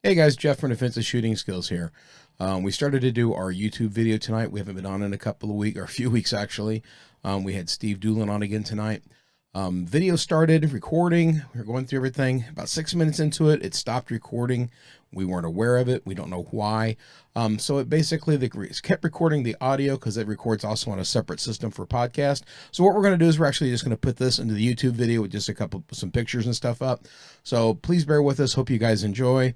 Hey guys, Jeff from Defensive Shooting Skills here. We started to do our YouTube video tonight. We haven't been on in a few weeks actually. We had Steve Dulan on again tonight. Video started recording. We were going through everything. About 6 minutes into it, it stopped recording. We weren't aware of it. We don't know why. So it basically kept recording the audio because it records also on a separate system for podcast. So what we're going to do is we're actually just going to put this into the YouTube video with just some pictures and stuff up. So please bear with us. Hope you guys enjoy.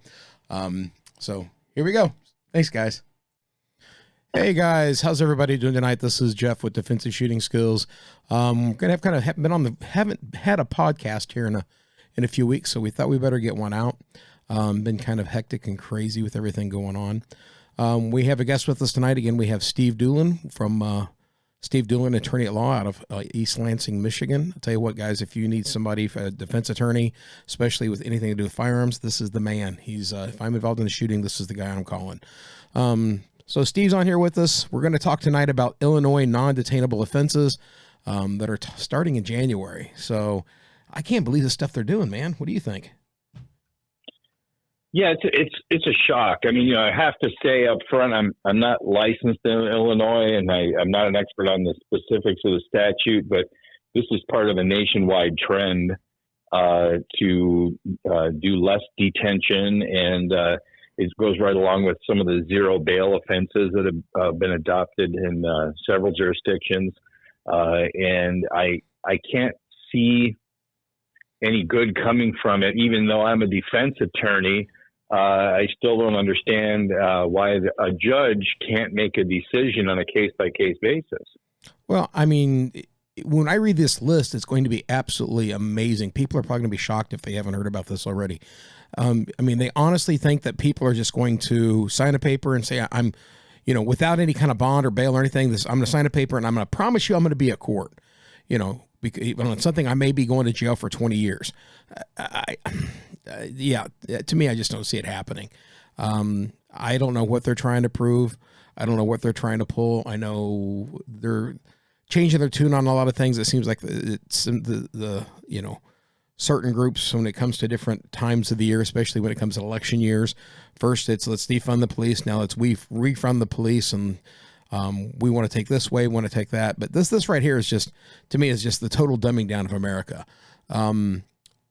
So here we go. Thanks, guys. Hey guys, how's everybody doing tonight? This is Jeff with Defensive Shooting Skills. Haven't had a podcast here in a few weeks, so we thought we better get one out. Been kind of hectic and crazy with everything going on. We have a guest with us tonight. Again, we have Steve Dulan from Steve Dulan, attorney at law out of East Lansing, Michigan. I'll tell you what, guys, if you need somebody, a defense attorney, especially with anything to do with firearms, this is the man. He's if I'm involved in the shooting, this is the guy I'm calling. So Steve's on here with us. We're going to talk tonight about Illinois non-detainable offenses that are starting in January. So I can't believe the stuff they're doing, man. What do you think? Yeah, it's a shock. I mean, I have to say up front, I'm not licensed in Illinois, and I'm not an expert on the specifics of the statute, but this is part of a nationwide trend to do less detention, and it goes right along with some of the zero bail offenses that have been adopted in several jurisdictions, and I can't see any good coming from it, even though I'm a defense attorney. I still don't understand why a judge can't make a decision on a case-by-case basis. Well, I mean, when I read this list, it's going to be absolutely amazing. People are probably going to be shocked if they haven't heard about this already. I mean, they honestly think that people are just going to sign a paper and say, I'm, without any kind of bond or bail or anything, I'm going to sign a paper and I'm going to promise you I'm going to be at court, because even on something I may be going to jail for 20 years. Yeah, to me, I just don't see it happening. I don't know what they're trying to prove. I don't know what they're trying to pull. I know they're changing their tune on a lot of things. It seems like it's the certain groups when it comes to different times of the year, especially when it comes to election years. First, it's let's defund the police. Now it's we refund the police, and we want to take this way, we want to take that. But this right here is just, to me, is just the total dumbing down of America.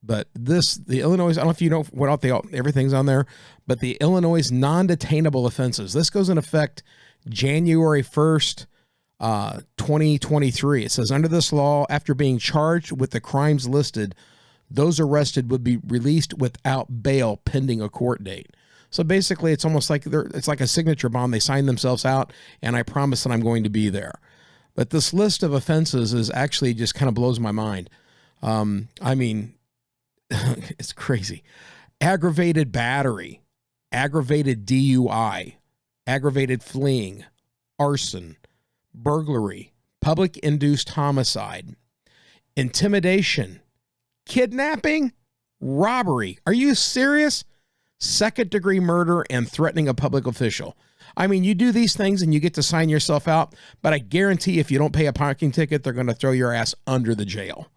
But the Illinois, I don't know if you know what everything's on there, but the Illinois non-detainable offenses, this goes in effect January 1st, 2023. It says, under this law, after being charged with the crimes listed, those arrested would be released without bail pending a court date. So basically, it's almost like it's like a signature bond. They sign themselves out, and I promise that I'm going to be there. But this list of offenses is actually just kind of blows my mind. I mean, it's crazy. Aggravated battery, aggravated DUI, aggravated fleeing, arson, burglary, public induced homicide, intimidation, kidnapping, robbery. Are you serious? Second degree murder and threatening a public official. I mean, you do these things and you get to sign yourself out, but I guarantee if you don't pay a parking ticket, they're going to throw your ass under the jail.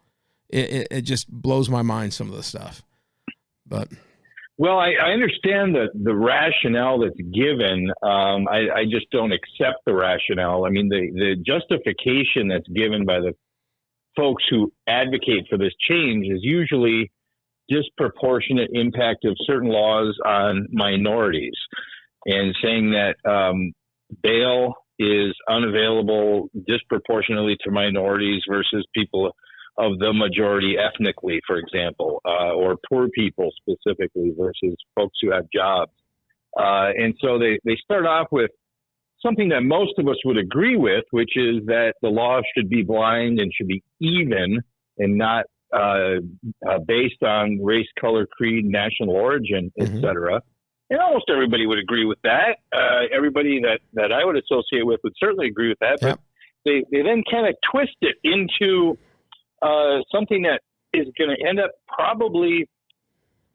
It just blows my mind, some of the stuff. But well, I understand the rationale that's given. I just don't accept the rationale. I mean, the justification that's given by the folks who advocate for this change is usually disproportionate impact of certain laws on minorities, and saying that bail is unavailable disproportionately to minorities versus people of the majority ethnically, for example, or poor people specifically versus folks who have jobs. And so they start off with something that most of us would agree with, which is that the law should be blind and should be even and not based on race, color, creed, national origin, et cetera. And almost everybody would agree with that. Everybody that I would associate with would certainly agree with that. But they then kind of twist it into something that is going to end up probably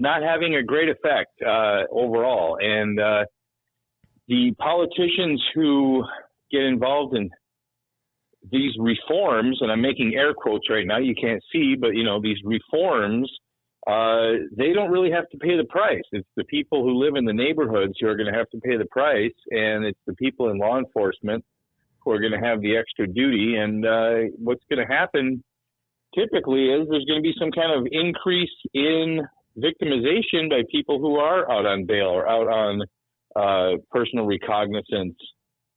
not having a great effect overall. And the politicians who get involved in these reforms, and I'm making air quotes right now, you can't see, but, these reforms they don't really have to pay the price. It's the people who live in the neighborhoods who are going to have to pay the price, and it's the people in law enforcement who are going to have the extra duty. And what's going to happen typically is there's going to be some kind of increase in victimization by people who are out on bail or out on personal recognizance,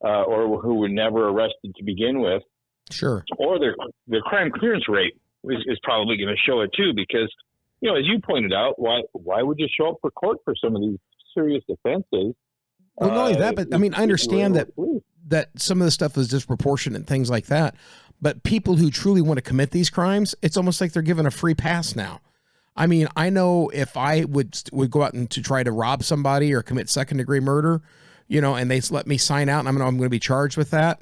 or who were never arrested to begin with. Sure. Or their crime clearance rate is probably going to show it too, because, you know, as you pointed out, why would you show up for court for some of these serious offenses? Well, not only that, but I mean, I understand that some of the stuff is disproportionate and things like that, but people who truly want to commit these crimes, it's almost like they're given a free pass now. I mean, I know if I would go out and to try to rob somebody or commit second-degree murder, you know, and they let me sign out and I'm going to be charged with that.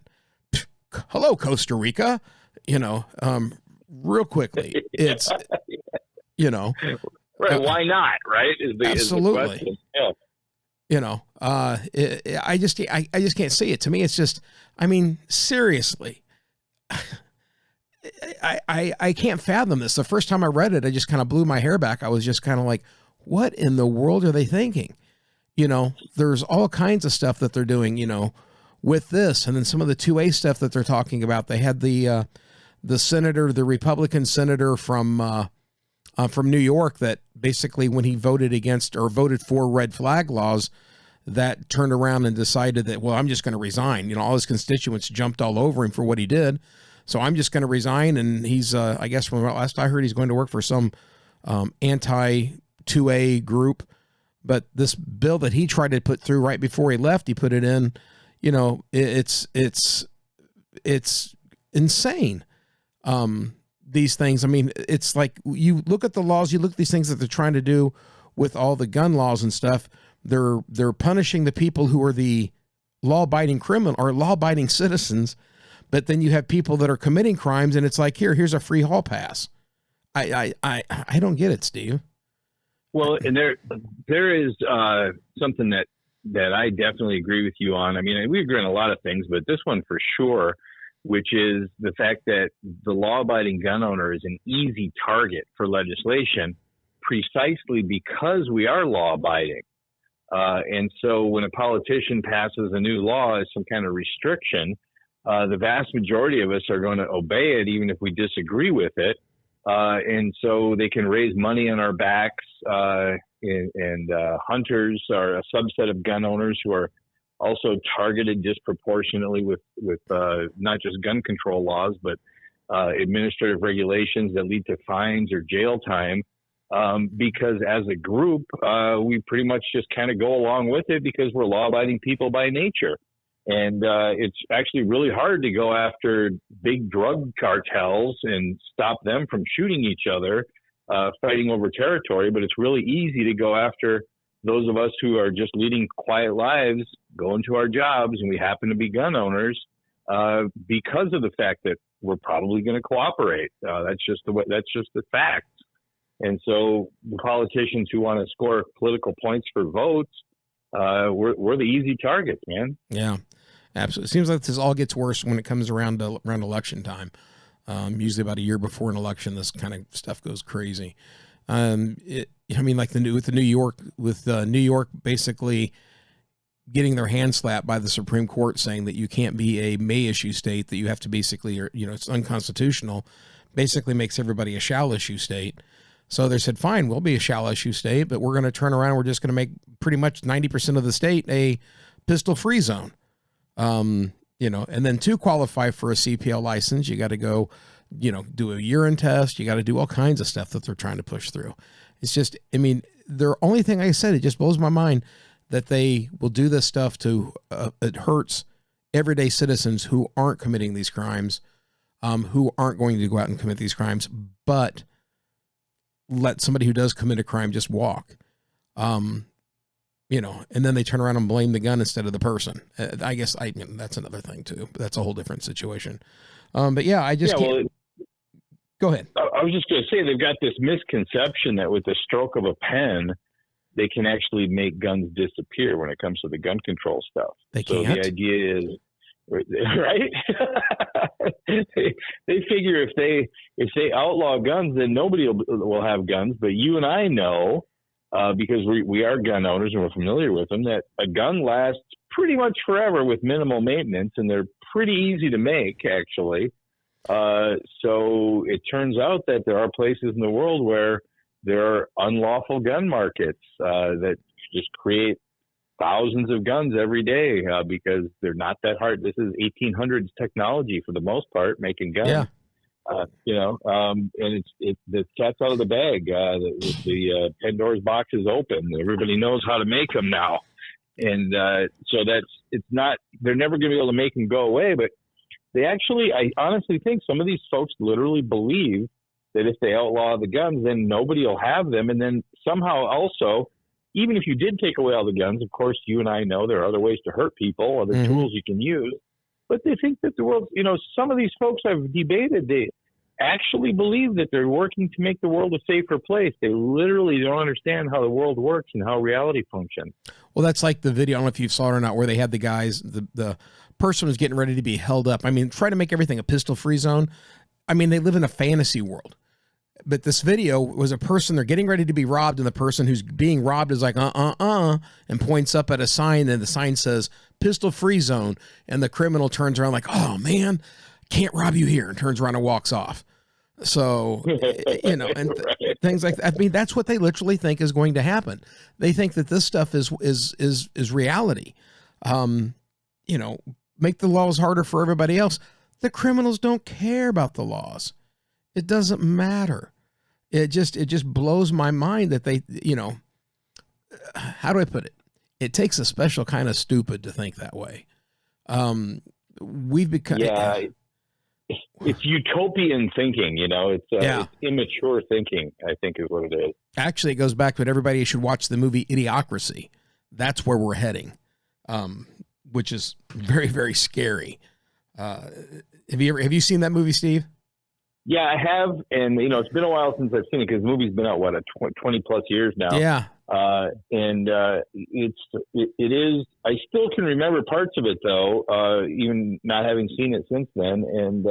Hello, Costa Rica, you know, real quickly. It's, you know. Right, why not, right? Absolutely. Is the question. Yeah. You know, I just can't see it. To me, it's just, I mean, seriously, I can't fathom this. The first time I read it, I just kind of blew my hair back. I was just kind of like, what in the world are they thinking? You know, there's all kinds of stuff that they're doing, you know, with this. And then some of the 2A stuff that they're talking about. They had the senator, the Republican senator from New York, that basically when he voted against or voted for red flag laws, that turned around and decided that, well, I'm just going to resign. You know, all his constituents jumped all over him for what he did. So I'm just going to resign. And he's, I guess from what last I heard, he's going to work for some anti-2A group. But this bill that he tried to put through right before he left, he put it in, you know, it's insane. These things, I mean, it's like you look at the laws, you look at these things that they're trying to do with all the gun laws and stuff. They're punishing the people who are the law-abiding criminal or law-abiding citizens, but then you have people that are committing crimes, and it's like, here's a free hall pass. I don't get it, Steve. Well, and there is something that I definitely agree with you on. I mean, we agree on a lot of things, but this one for sure, which is the fact that the law-abiding gun owner is an easy target for legislation precisely because we are law-abiding. And so when a politician passes a new law as some kind of restriction, the vast majority of us are going to obey it, even if we disagree with it. And so they can raise money on our backs, and hunters are a subset of gun owners who are also targeted disproportionately with not just gun control laws, but administrative regulations that lead to fines or jail time. Because as a group, we pretty much just kind of go along with it because we're law-abiding people by nature. And it's actually really hard to go after big drug cartels and stop them from shooting each other, fighting over territory. But it's really easy to go after those of us who are just leading quiet lives, going to our jobs, and we happen to be gun owners because of the fact that we're probably going to cooperate. That's just the fact. And so the politicians who want to score political points for votes, we're the easy targets, man. Yeah, absolutely. It seems like this all gets worse when it comes around election time. Usually about a year before an election, this kind of stuff goes crazy. I mean, like with New York basically getting their hand slapped by the Supreme Court saying that you can't be a may issue state, that you have to basically, it's unconstitutional, basically makes everybody a shall issue state. So they said, fine, we'll be a shall issue state, but we're going to turn around and we're just going to make pretty much 90% of the state a pistol free zone. And then to qualify for a CPL license, you got to go, do a urine test. You got to do all kinds of stuff that they're trying to push through. It's just, I mean, the only thing I said, it just blows my mind that they will do this stuff to, it hurts everyday citizens who aren't committing these crimes, who aren't going to go out and commit these crimes, but let somebody who does commit a crime just walk, and then they turn around and blame the gun instead of the person. I guess that's another thing too, but that's a whole different situation. But yeah, I just can't. Go ahead. I was just going to say, they've got this misconception that with the stroke of a pen, they can actually make guns disappear when it comes to the gun control stuff. They can't. So the idea is, right? they figure if they outlaw guns, then nobody will have guns. But you and I know, because we are gun owners and we're familiar with them, that a gun lasts pretty much forever with minimal maintenance, and they're pretty easy to make, actually. So it turns out that there are places in the world where there are unlawful gun markets that just create thousands of guns every day because they're not that hard. This is 1800s technology for the most part, making guns. Yeah. And the cat's out of the bag. The Pandora's box is open. Everybody knows how to make them now. And so they're never going to be able to make them go away. But I honestly think some of these folks literally believe that if they outlaw the guns, then nobody will have them. And then somehow also, even if you did take away all the guns, of course, you and I know there are other ways to hurt people, other tools you can use. But they think that the world, some of these folks I've debated, they actually believe that they're working to make the world a safer place. They literally don't understand how the world works and how reality functions. Well, that's like the video, I don't know if you saw it or not, where they had the guys, the person was getting ready to be held up. I mean, try to make everything a pistol-free zone. I mean, they live in a fantasy world. But this video was a person, they're getting ready to be robbed, and the person who's being robbed is like, and points up at a sign, and the sign says, pistol-free zone, and the criminal turns around like, oh, man, can't rob you here, and turns around and walks off. So, and things like that. I mean, that's what they literally think is going to happen. They think that this stuff is reality. Make the laws harder for everybody else. The criminals don't care about the laws. It doesn't matter. It just blows my mind that they, how do I put it? It takes a special kind of stupid to think that way. We've become, it's utopian thinking, it's immature thinking, I think is what it is. Actually, it goes back to it. Everybody should watch the movie Idiocracy. That's where we're heading, which is very, very scary. Have you seen that movie, Steve? Yeah, I have, and it's been a while since I've seen it because the movie's been out 20 plus years now. Yeah, it is. I still can remember parts of it though, even not having seen it since then. And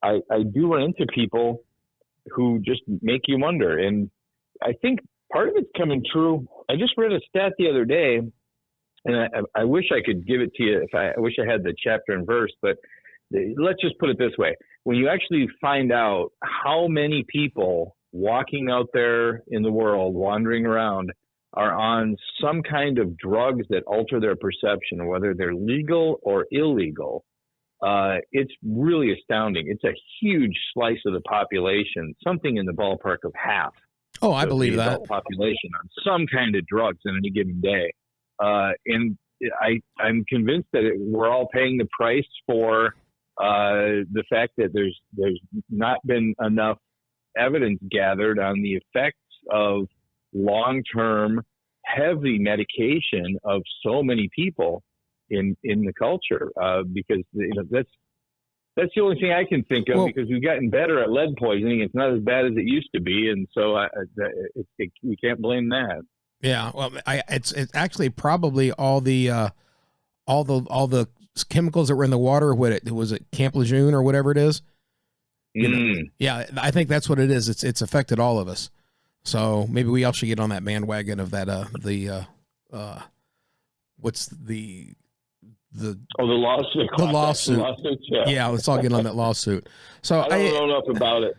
I do run into people who just make you wonder, and I think part of it's coming true. I just read a stat the other day, and I wish I could give it to you. I wish I had the chapter and verse, but let's just put it this way. When you actually find out how many people walking out there in the world, wandering around, are on some kind of drugs that alter their perception, whether they're legal or illegal, it's really astounding. It's a huge slice of the population, something in the ballpark of half. Oh, I believe that. Population on some kind of drugs on any given day. And I'm convinced that we're all paying the price for the fact that there's not been enough evidence gathered on the effects of long-term heavy medication of so many people in the culture, because that's the only thing I can think of, because we've gotten better at lead poisoning. It's not as bad as it used to be, and so we can't blame that. Yeah, well, it's actually probably all the chemicals that were in the water. Was it Camp Lejeune or whatever it is? Yeah, I think that's what it is. It's affected all of us. So maybe we all should get on that bandwagon of that. What's the lawsuit? The lawsuit. Yeah, let's all get on that lawsuit. So I don't know enough about it.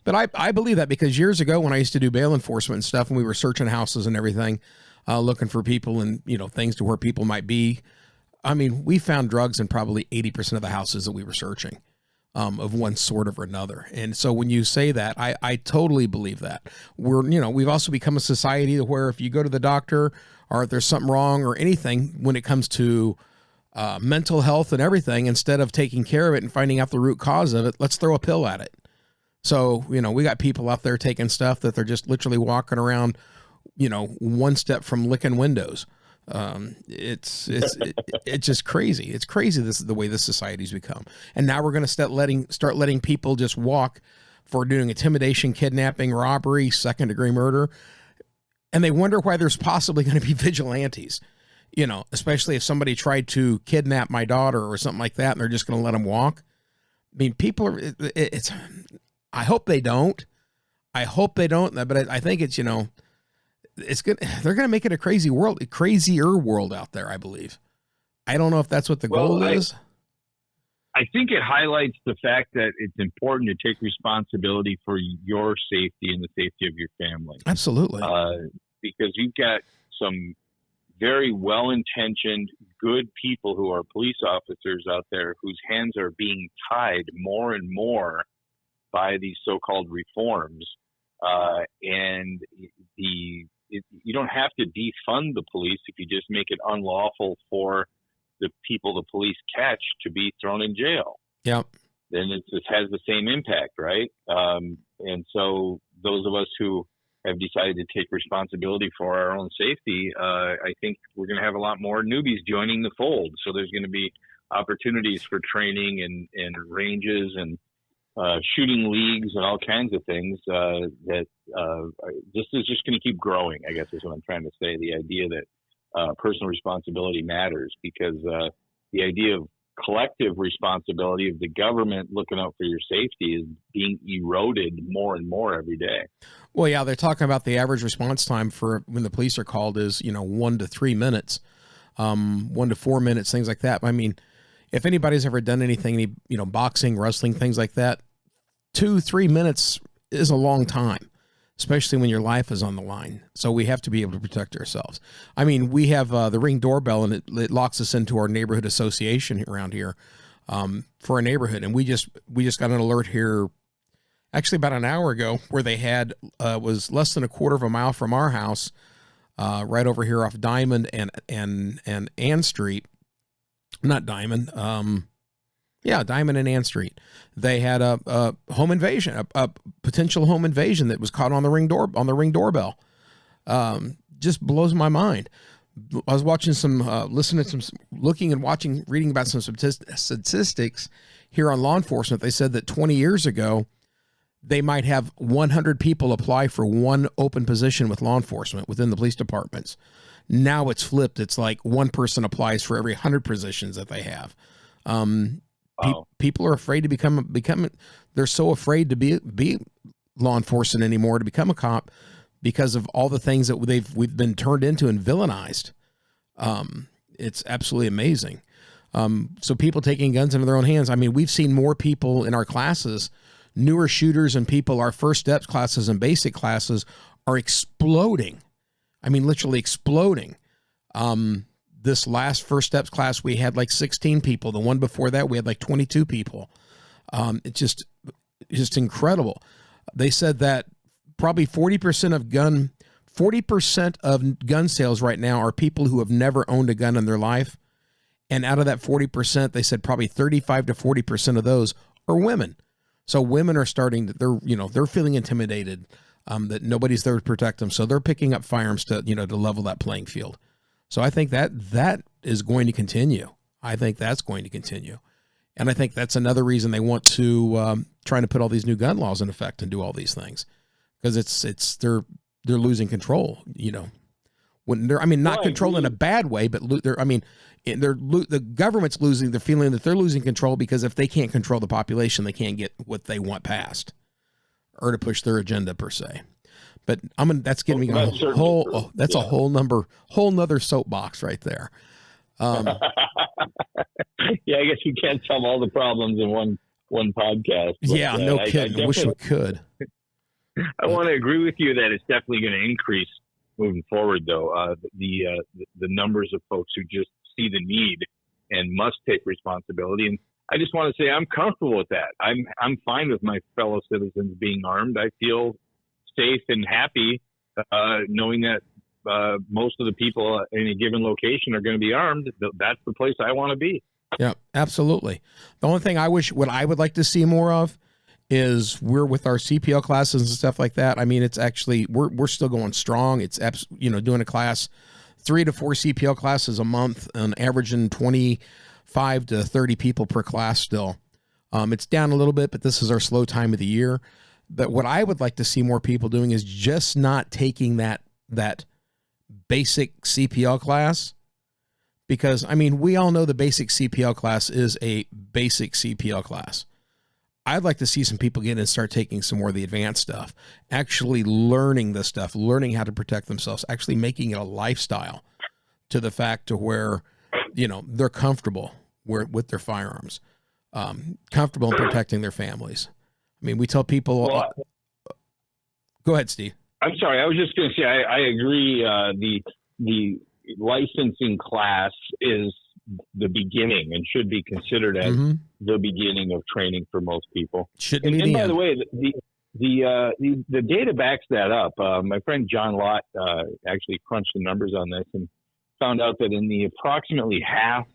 But I believe that, because years ago when I used to do bail enforcement and stuff, and we were searching houses and everything, looking for people and, things to where people might be. I mean, we found drugs in probably 80% of the houses that we were searching, of one sort or another. And so when you say that, I totally believe that. We've also become a society where if you go to the doctor or if there's something wrong or anything when it comes to mental health and everything, instead of taking care of it and finding out the root cause of it, let's throw a pill at it. So, we got people out there taking stuff that they're just literally walking around, one step from licking windows. It's just crazy. It's crazy. This is the way this society's become. And now we're going to start letting people just walk for doing intimidation, kidnapping, robbery, second-degree murder. And they wonder why there's possibly going to be vigilantes. You know, especially if somebody tried to kidnap my daughter or something like that, and they're just going to let them walk. I mean, people are, it's, I hope they don't. But I think it's, you know, it's good. They're going to make it a crazier world out there, I believe. I don't know if that's what the goal is. I think it highlights the fact that it's important to take responsibility for your safety and the safety of your family. Absolutely. Because you've got some very well-intentioned, good people who are police officers out there whose hands are being tied more and more by these so-called reforms. And you don't have to defund the police if you just make it unlawful for the people the police catch to be thrown in jail. Yep. Then it has the same impact, right? And so those of us who have decided to take responsibility for our own safety, I think we're going to have a lot more newbies joining the fold. So there's going to be opportunities for training and ranges and shooting leagues and all kinds of things that this is just going to keep growing, I guess is what I'm trying to say. The idea that personal responsibility matters, because the idea of collective responsibility of the government looking out for your safety is being eroded more and more every day. Well, yeah, they're talking about the average response time for when the police are called is, 1 to 3 minutes, 1 to 4 minutes, things like that. I mean, if anybody's ever done anything, boxing, wrestling, things like that, 2-3 minutes is a long time, especially when your life is on the line. So we have to be able to protect ourselves. I mean, we have the Ring doorbell, and it locks us into our neighborhood association around here for our neighborhood. And we just got an alert here actually about an hour ago where they had was less than a quarter of a mile from our house, right over here off Diamond and Ann Street. Not Diamond. Diamond and Ann Street. They had a home invasion, a potential home invasion that was caught on the Ring doorbell. Just blows my mind. I was watching reading about some statistics here on law enforcement. They said that 20 years ago, they might have 100 people apply for one open position with law enforcement within the police departments. Now it's flipped. It's like one person applies for every 100 positions that they have. Wow. People are afraid to become. They're so afraid to be law enforcement anymore, to become a cop, because of all the things that we've been turned into and villainized. It's absolutely amazing. So people taking guns into their own hands. I mean, we've seen more people in our classes, newer shooters and people, our first steps classes and basic classes are exploding. I mean, literally exploding. This last first steps class, we had like 16 people. The one before that, we had like 22 people. It's just incredible. They said that probably 40% of gun sales right now are people who have never owned a gun in their life. And out of that 40%, they said probably 35 to 40% of those are women. So women are they're feeling intimidated, that nobody's there to protect them. So they're picking up firearms to level that playing field. So I think that is going to continue. I think that's going to continue. And I think that's another reason they want to try to put all these new gun laws in effect and do all these things, because they're losing control, when they're, not control in a bad way, but the government's losing, the feeling that they're losing control, because if they can't control the population, they can't get what they want passed or to push their agenda per se. But that's getting me a whole nother soapbox right there. Yeah, I guess you can't solve all the problems in one podcast. But, yeah, no kidding. I wish we could. I want to agree with you that it's definitely going to increase moving forward, though. The numbers of folks who just see the need and must take responsibility. And I just want to say I'm comfortable with that. I'm fine with my fellow citizens being armed. I feel safe and happy knowing that most of the people in a given location are going to be armed. That's the place I want to be. Yeah, absolutely. The only thing what I would like to see more of is we're with our CPL classes and stuff like that. I mean, it's actually, we're still going strong. It's, doing a class, 3 to 4 CPL classes a month and averaging 25 to 30 people per class still. It's down a little bit, but this is our slow time of the year. But what I would like to see more people doing is just not taking that basic CPL class Because, I mean, we all know the basic CPL class is a basic CPL class. I'd like to see some people get in and start taking some more of the advanced stuff, actually learning the stuff, learning how to protect themselves, actually making it a lifestyle to the fact to where, they're comfortable with their firearms, comfortable in protecting their families. I mean, we tell people, go ahead, Steve. I'm sorry. I was just going to say, I agree. The licensing class is the beginning and should be considered as the beginning of training for most people. And by the way, the data backs that up. My friend John Lott actually crunched the numbers on this and found out that in the approximately half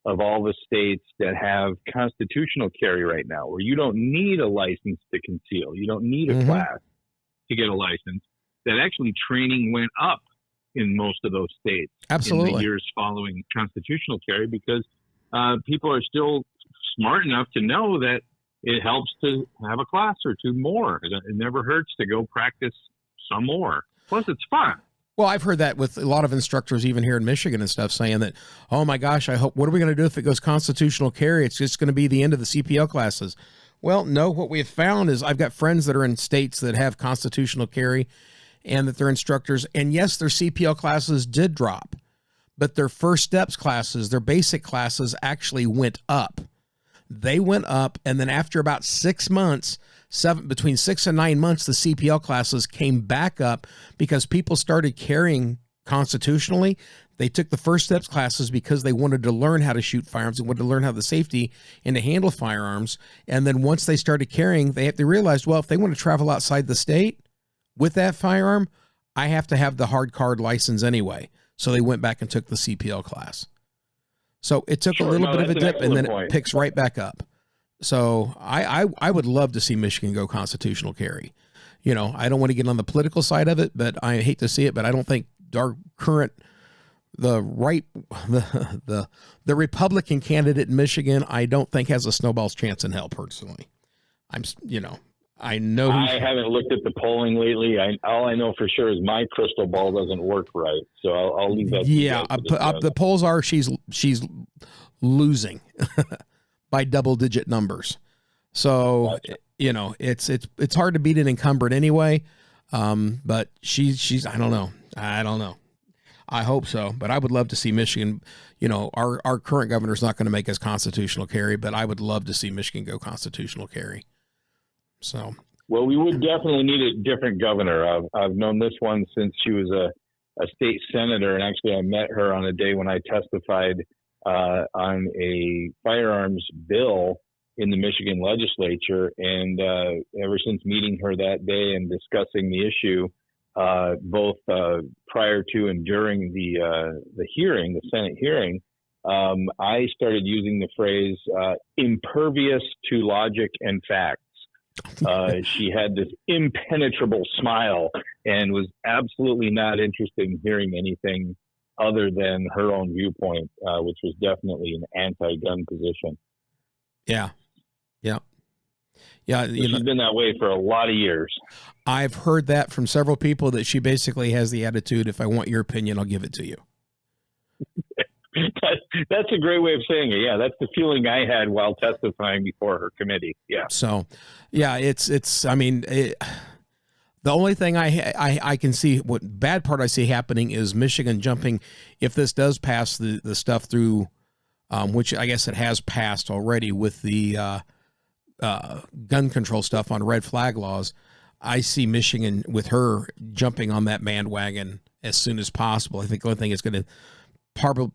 of all the states that have constitutional carry right now, where you don't need a license to conceal, you don't need a class to get a license, that actually training went up in most of those states. Absolutely. In the years following constitutional carry, because people are still smart enough to know that it helps to have a class or two more. It never hurts to go practice some more. Plus, it's fun. Well, I've heard that with a lot of instructors, even here in Michigan and stuff, saying that, oh my gosh, what are we going to do if it goes constitutional carry? It's just going to be the end of the CPL classes. Well, no, what we have found is I've got friends that are in states that have constitutional carry and that they're instructors. And yes, their CPL classes did drop, but their first steps classes, their basic classes actually went up. They went up. And then after about 6 months, between 6 and 9 months, the CPL classes came back up because people started carrying constitutionally. They took the first steps classes because they wanted to learn how to shoot firearms. They wanted to learn how the safety and to handle firearms. And then once they started carrying, they realized, well, if they want to travel outside the state with that firearm, I have to have the hard card license anyway. So they went back and took the CPL class. So it took a little bit of a dip and then it picks right back up. So I would love to see Michigan go constitutional carry. I don't want to get on the political side of it, but I hate to see it, but I don't think our current, the Republican candidate in Michigan, I don't think has a snowball's chance in hell personally. I know. I haven't looked at the polling lately. All I know for sure is my crystal ball doesn't work right. So I'll leave that. Yeah. The polls are, she's losing by double-digit numbers. So, gotcha. It's hard to beat an incumbent anyway. But she's I don't know. I hope so, but I would love to see Michigan. Our current governor's not going to make us constitutional carry, but I would love to see Michigan go constitutional carry. So, well, we would definitely need a different governor. I've known this one since she was a state senator, and actually I met her on a day when I testified on a firearms bill in the Michigan legislature. And ever since meeting her that day and discussing the issue, both prior to and during the hearing, the Senate hearing, I started using the phrase impervious to logic and facts. She had this impenetrable smile and was absolutely not interested in hearing anything other than her own viewpoint, which was definitely an anti-gun position. Yeah. She's been that way for a lot of years. I've heard that from several people, that she basically has the attitude, if I want your opinion, I'll give it to you. That's a great way of saying it. Yeah, that's the feeling I had while testifying before her committee. Yeah. So, yeah, the only thing I can see, what bad part I see happening is Michigan jumping, if this does pass the stuff through, which I guess it has passed already with the gun control stuff on red flag laws. I see Michigan with her jumping on that bandwagon as soon as possible. I think the only thing it's going to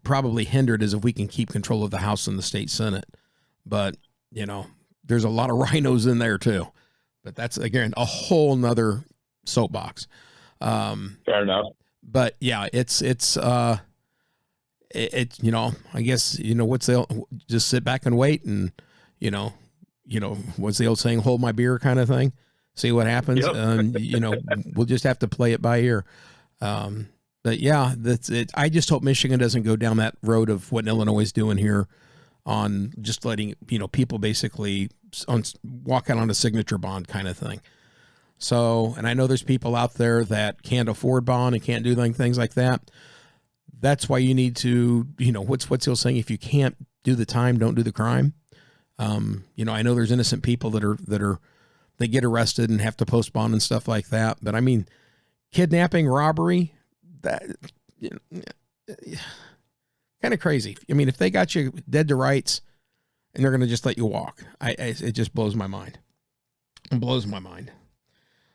probably hindered is if we can keep control of the House and the state Senate. But, there's a lot of rhinos in there too. But that's, again, a whole nother soapbox. Fair enough. But yeah, I guess, what's just sit back and wait and, what's the old saying, hold my beer kind of thing, see what happens. Yep. We'll just have to play it by ear. But yeah, that's it. I just hope Michigan doesn't go down that road of what Illinois is doing here on just letting, people basically walk out on a signature bond kind of thing. So, and I know there's people out there that can't afford bond and can't do things like that. that's why you need to, what's the old saying? If you can't do the time, don't do the crime. I know there's innocent people that get arrested and have to post bond and stuff like that. But I mean, kidnapping, robbery, that, kind of crazy. I mean, if they got you dead to rights and they're going to just let you walk, it just blows my mind. It blows my mind.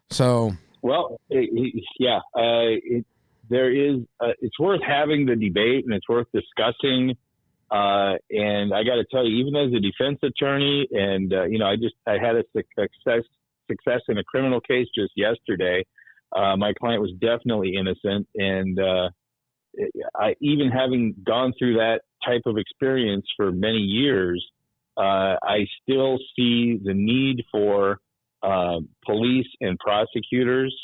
So, well, there is, it's worth having the debate and it's worth discussing. And I got to tell you, even as a defense attorney, and I had a success in a criminal case just yesterday. My client was definitely innocent, and I, even having gone through that type of experience for many years, I still see the need for police and prosecutors.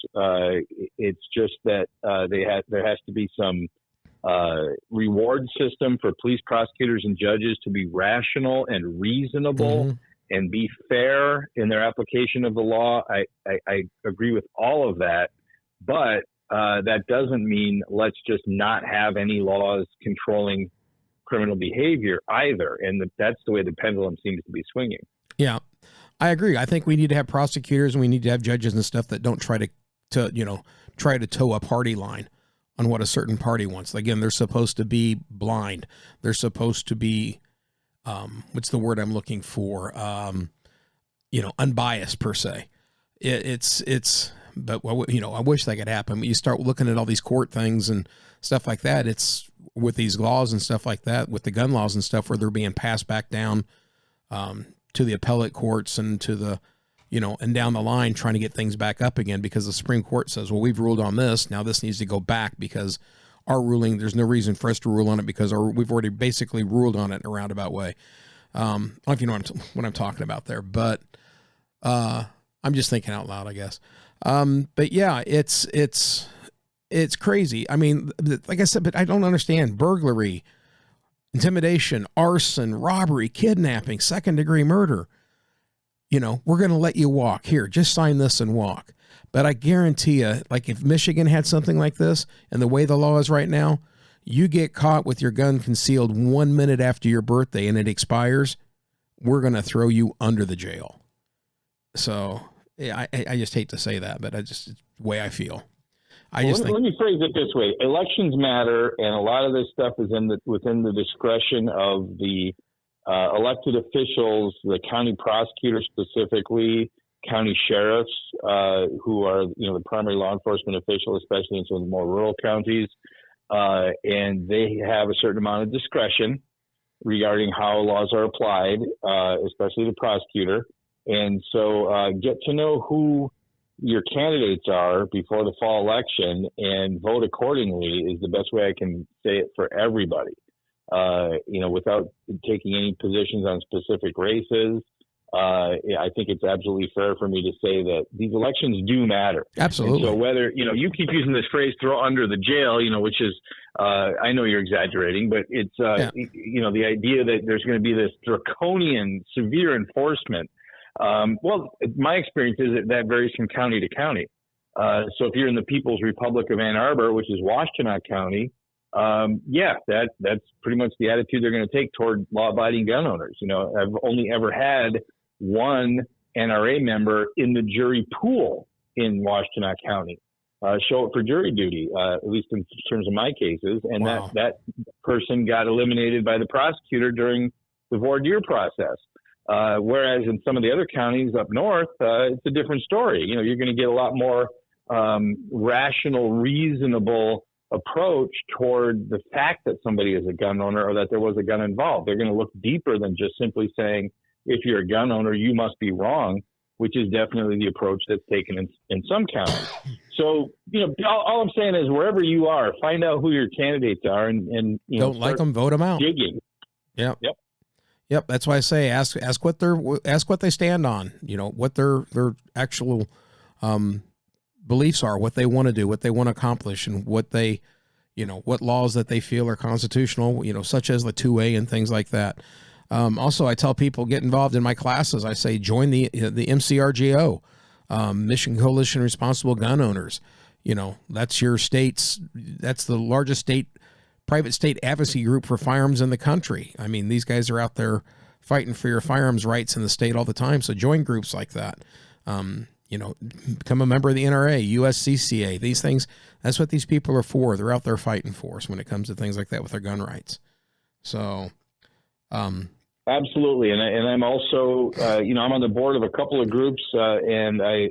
It's just that there has to be some reward system for police, prosecutors, and judges to be rational and reasonable and be fair in their application of the law. I agree with all of that, but that doesn't mean let's just not have any laws controlling criminal behavior either. And that's the way the pendulum seems to be swinging. Yeah, I agree. I think we need to have prosecutors and we need to have judges and stuff that don't try to toe a party line on what a certain party wants. Again, they're supposed to be blind. They're supposed to be, what's the word I'm looking for? Unbiased per se. But I wish that could happen. When you start looking at all these court things and stuff like that, it's with these laws and stuff like that, with the gun laws and stuff, where they're being passed back down to the appellate courts and to the, and down the line trying to get things back up again because the Supreme Court says, well, we've ruled on this. Now this needs to go back because our ruling, there's no reason for us to rule on it because we've already basically ruled on it in a roundabout way. I don't know if you know what I'm talking about there, but I'm just thinking out loud, I guess. But yeah, it's crazy. I mean, like I said, but I don't understand burglary, intimidation, arson, robbery, kidnapping, second-degree murder. We're going to let you walk. Here, just sign this and walk. But I guarantee you, like if Michigan had something like this and the way the law is right now, you get caught with your gun concealed 1 minute after your birthday and it expires, we're going to throw you under the jail. So yeah, I just hate to say that, but it's the way I feel. Let me phrase it this way. Elections matter, and a lot of this stuff is within the discretion of the elected officials, the county prosecutors specifically, county sheriffs, who are the primary law enforcement official, especially in some of the more rural counties, and they have a certain amount of discretion regarding how laws are applied, especially the prosecutor. And so get to know who your candidates are before the fall election and vote accordingly is the best way I can say it for everybody. Without taking any positions on specific races, I think it's absolutely fair for me to say that these elections do matter. Absolutely. And so whether, you keep using this phrase, throw under the jail, which is, I know you're exaggerating, but it's, the idea that there's going to be this draconian, severe enforcement. My experience is that varies from county to county. So if you're in the People's Republic of Ann Arbor, which is Washtenaw County, that's pretty much the attitude they're going to take toward law-abiding gun owners. I've only ever had one NRA member in the jury pool in Washtenaw County show up for jury duty, at least in terms of my cases. And wow. that person got eliminated by the prosecutor during the voir dire process. Whereas in some of the other counties up north, it's a different story. You're going to get a lot more rational, reasonable approach toward the fact that somebody is a gun owner or that there was a gun involved. They're going to look deeper than just simply saying, if you're a gun owner, you must be wrong, which is definitely the approach that's taken in some counties. So, all I'm saying is wherever you are, find out who your candidates are and don't like them, vote them out. Digging. Yeah. Yep. That's why I say ask what they stand on, what their actual beliefs are, what they want to do, what they want to accomplish, and what they, what laws that they feel are constitutional, such as the 2A and things like that. Also, I tell people, get involved in my classes. I say join the MCRGO, Michigan Coalition of Responsible Gun Owners. That's your state's. That's the largest state private state advocacy group for firearms in the country. I mean, these guys are out there fighting for your firearms rights in the state all the time. So join groups like that. Become a member of the NRA, USCCA, these things. That's what these people are for. They're out there fighting for us when it comes to things like that with their gun rights. So, absolutely. And I'm also, I'm on the board of a couple of groups, and I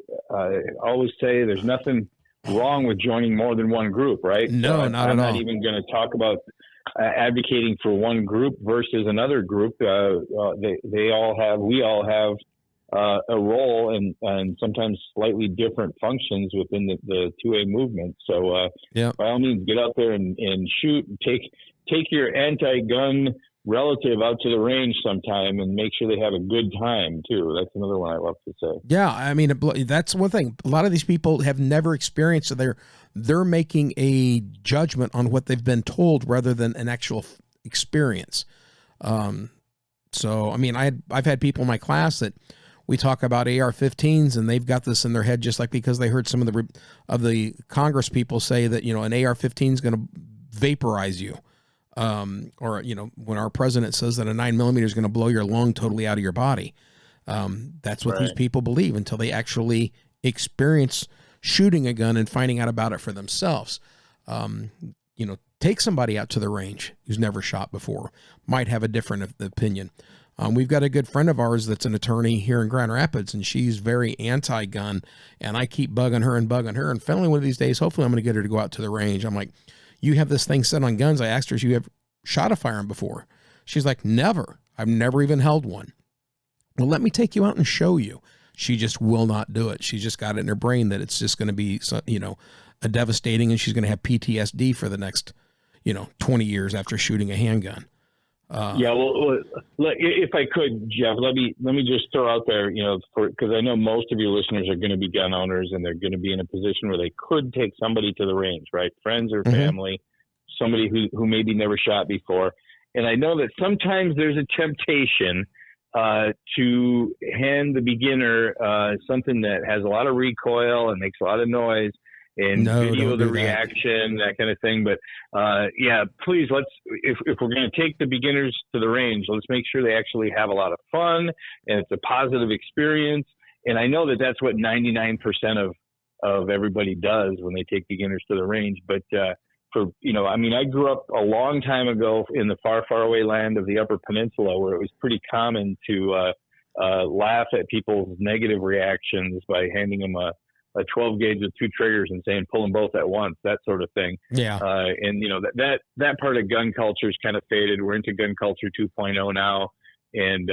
always say there's nothing wrong with joining more than one group, right? No, so not at all. I'm not even going to talk about advocating for one group versus another group. We all have a role and sometimes slightly different functions within the 2A movement. So by all means, get out there and shoot. Take your anti-gun relative out to the range sometime and make sure they have a good time too. That's another one I love to say. Yeah, I mean, that's one thing. A lot of these people have never experienced, so they're making a judgment on what they've been told rather than an actual experience. So, I mean, I've had people in my class that we talk about AR-15s, and they've got this in their head just like because they heard some of the Congress people say that, an AR-15 is going to vaporize you. Or when our president says that a 9mm is going to blow your lung totally out of your body. That's what these people believe until they actually experience shooting a gun and finding out about it for themselves. Take somebody out to the range who's never shot before, might have a different opinion. We've got a good friend of ours that's an attorney here in Grand Rapids, and she's very anti-gun, and I keep bugging her. And finally one of these days, hopefully I'm going to get her to go out to the range. I'm like, you have this thing set on guns. I asked her if you have shot a firearm before. She's like, never. I've never even held one. Well, let me take you out and show you. She just will not do it. She's just got it in her brain that it's just going to be, a devastating, and she's going to have PTSD for the next, 20 years after shooting a handgun. Well, if I could, Jeff, let me just throw out there, because I know most of your listeners are going to be gun owners, and they're going to be in a position where they could take somebody to the range, right? Friends or family, somebody who maybe never shot before. And I know that sometimes there's a temptation to hand the beginner something that has a lot of recoil and makes a lot of noise, and video the reaction, that kind of thing. But please, if we're going to take the beginners to the range, let's make sure they actually have a lot of fun and it's a positive experience. And I know that that's what 99% of everybody does when they take beginners to the range. But I grew up a long time ago in the far, far away land of the Upper Peninsula, where it was pretty common to laugh at people's negative reactions by handing them a 12 gauge with two triggers and saying, pull them both at once, that sort of thing. Yeah. That part of gun culture is kind of faded. We're into gun culture 2.0 now. And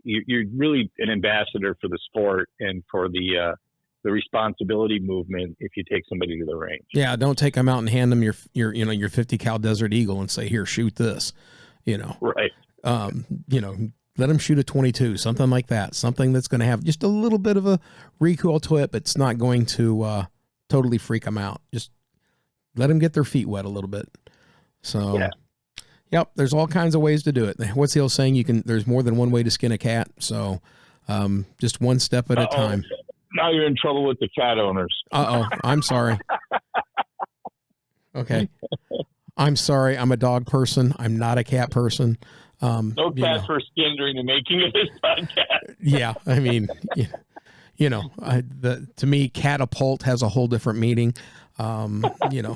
you're really an ambassador for the sport and for the responsibility movement if you take somebody to the range. Yeah. Don't take them out and hand them your 50 cal Desert Eagle and say, here, shoot this, Right. Let them shoot a 22, something like that. Something that's going to have just a little bit of a recoil to it, but it's not going to totally freak them out. Just let them get their feet wet a little bit. So, Yep, there's all kinds of ways to do it. What's the old saying? There's more than one way to skin a cat. So, just one step at a time. Now you're in trouble with the cat owners. I'm sorry. Okay. I'm sorry. I'm a dog person. I'm not a cat person. No cats were skinned during the making of this podcast. Yeah, I mean, to me, catapult has a whole different meaning. Just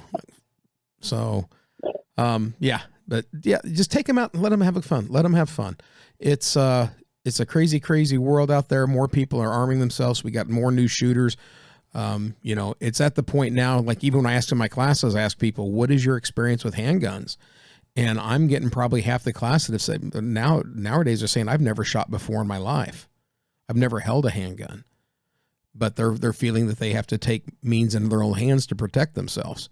take them out and let them have fun. Let them have fun. It's a crazy, crazy world out there. More people are arming themselves. We got more new shooters. It's at the point now, like even when I asked in my classes, I asked people, what is your experience with handguns? And I'm getting probably half the class that have said nowadays are saying, I've never shot before in my life. I've never held a handgun, but they're feeling that they have to take means into their own hands to protect themselves.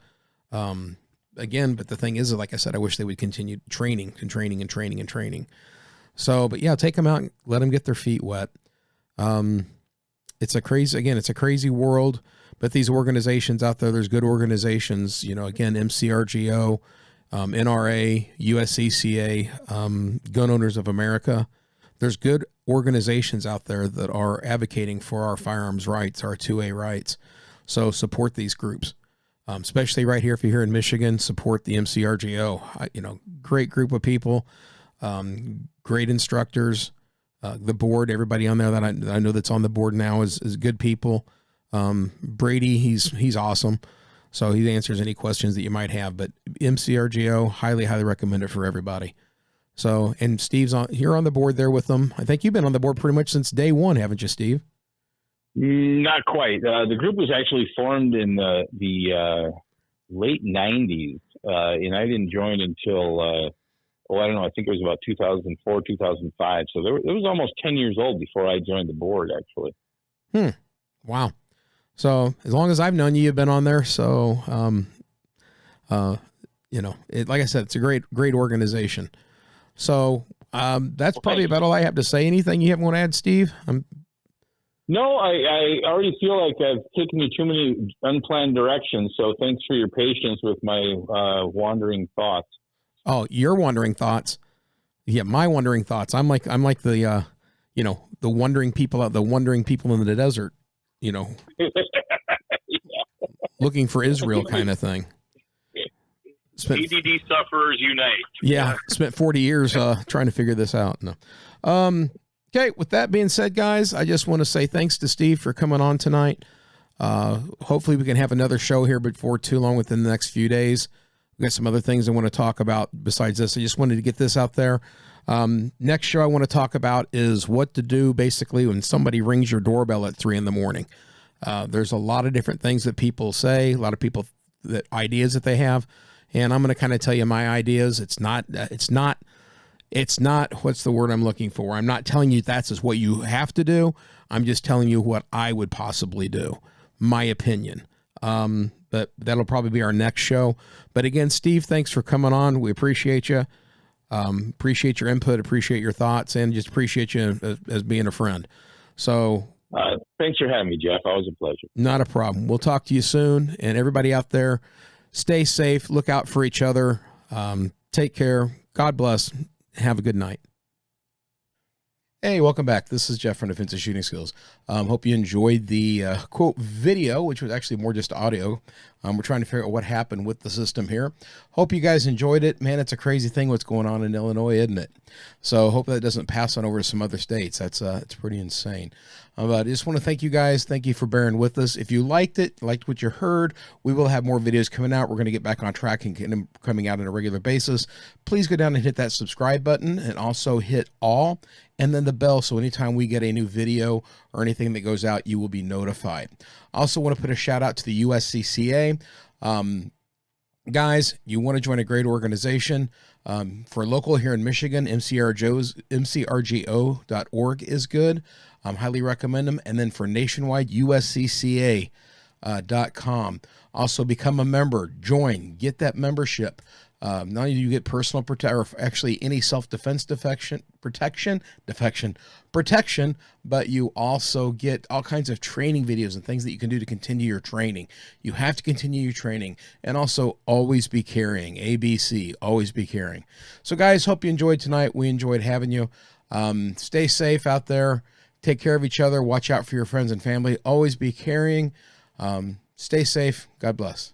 Again, but the thing is, like I said, I wish they would continue training. So, but yeah, take them out and let them get their feet wet. It's a crazy world, but these organizations out there's good organizations, again, MCRGO, NRA, USCCA, Gun Owners of America. There's good organizations out there that are advocating for our firearms rights, our 2A rights. So support these groups. especially right here. If you're here in Michigan, support the MCRGO. Great group of people, great instructors, the board, everybody on there that I know that's on the board now is good people. Brady, he's awesome. So he answers any questions that you might have, but MCRGO, highly, highly recommend it for everybody. So, and you're on the board there with them. I think you've been on the board pretty much since day one, haven't you, Steve? Not quite. The group was actually formed in the late 90s, and I didn't join until, I don't know, I think it was about 2004, 2005. So it was almost 10 years old before I joined the board, actually. Wow. So as long as I've known you, you've been on there. So, like I said, it's a great organization. So that's probably about all I have to say. Anything you want to add, Steve? No, I already feel like I've taken you too many unplanned directions. So thanks for your patience with my wandering thoughts. Oh, your wandering thoughts. Yeah, my wandering thoughts. I'm like the the wandering people in the desert, looking for Israel kind of thing. ADD sufferers unite. Yeah, spent 40 years trying to figure this out. No. Okay, with that being said, guys, I just want to say thanks to Steve for coming on tonight. Hopefully we can have another show here before too long within the next few days. We got some other things I want to talk about besides this. I just wanted to get this out there. Next show I want to talk about is what to do basically when somebody rings your doorbell at 3 a.m. There's a lot of different things that people say, a lot of people ideas that they have. And I'm going to kind of tell you my ideas. It's not, what's the word I'm looking for? I'm not telling you that's what you have to do. I'm just telling you what I would possibly do, my opinion. But that'll probably be our next show. But again, Steve, thanks for coming on. We appreciate you. Appreciate your input, appreciate your thoughts, and just appreciate you as being a friend. So thanks for having me, Jeff. Always a pleasure. Not a problem. We'll talk to you soon. And everybody out there, stay safe. Look out for each other. Take care. God bless. Have a good night. Hey, welcome back. This is Jeff from Defensive Shooting Skills. Hope you enjoyed the quote video, which was actually more just audio. We're trying to figure out what happened with the system here. Hope you guys enjoyed it. Man, it's a crazy thing what's going on in Illinois, isn't it? So hope that doesn't pass on over to some other states. It's pretty insane. But I just want to thank you guys. Thank you for bearing with us. If you liked what you heard, we will have more videos coming out. We're going to get back on track and get them coming out on a regular basis. Please go down and hit that subscribe button and also hit all and then the bell. So anytime we get a new video or anything that goes out, you will be notified. I also want to put a shout out to the USCCA. Guys, you want to join a great organization. For local here in Michigan, MCRGO.org is good. Highly recommend them. And then for nationwide, USCCA.com. Also become a member, join, get that membership. Not only do you get personal protection, or actually any self-defense protection, but you also get all kinds of training videos and things that you can do to continue your training. You have to continue your training, and also always be carrying. ABC, always be carrying. So guys, hope you enjoyed tonight. We enjoyed having you. Stay safe out there. Take care of each other. Watch out for your friends and family. Always be carrying. Stay safe. God bless.